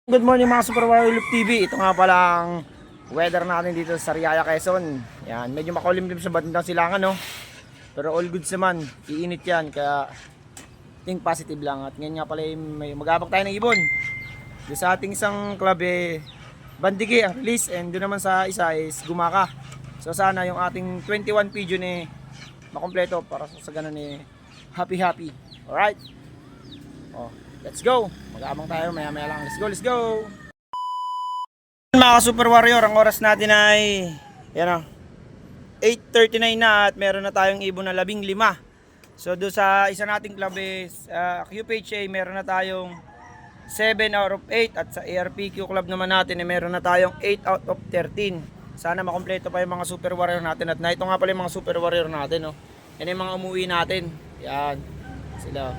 Good morning mga Super Warrior TV. Ito nga palang weather natin dito sa Sariaya, Quezon. Yan, medyo makulimlim sa bandang silangan, no? Pero all goods naman, iinit yan, kaya think positive lang. At ngayon nga pala may mag-abak tayo ng ibon. Doon sa ating isang club Bandigi ang release, and doon naman sa isa is Gumaka. So sana yung ating 21 pigeon makompleto para sa ganun happy. Alright? Oh, let's go! Mag-aabang tayo maya lang. Let's go! Mga Super Warrior, ang oras natin ay yan o, 8:39 na at meron na tayong ibon na 15. So doon sa isa nating club is QPHA, meron na tayong 7 out of 8. At sa ARPQ club naman natin meron na tayong 8 out of 13. Sana makompleto pa yung mga Super Warrior natin. At na ito nga pala yung mga Super Warrior natin, oh. Yan yung mga umuwi natin. Yan sila.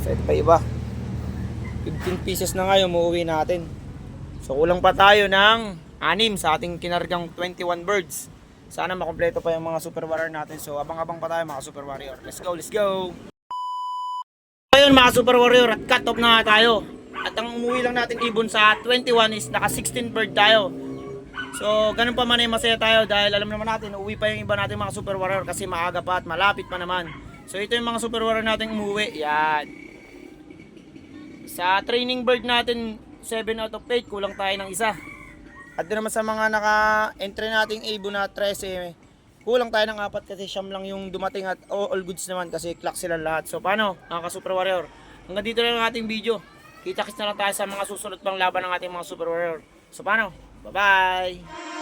So ito pa iba, 15 pieces na nga yung umuwi natin. So kulang pa tayo ng 6 sa ating kinargang 21 birds. Sana makompleto pa yung mga Super Warrior natin. So abang-abang pa tayo mga Super Warrior. Let's go! Ayun mga Super Warrior, at cut off na nga tayo. At ang umuwi lang natin ibon sa 21 is naka 16 bird tayo. So ganun pa man ay masaya tayo dahil alam naman natin uuwi pa yung iba natin mga Super Warrior kasi maaga pa at malapit pa naman. So ito yung mga Super Warrior natin umuwi. Yan. Sa training bird natin 7 out of 8, kulang tayo ng isa. At doon naman sa mga naka-entry nating ibon na 13, kulang tayo ng 4 kasi siyam lang yung dumating at all goods naman kasi clock sila lahat. So paano mga Super Warrior? Hanggang dito lang ang ating video. Kita-kits na lang tayo sa mga susunod pang laban ng ating mga Super Warrior. So paano? Bye-bye!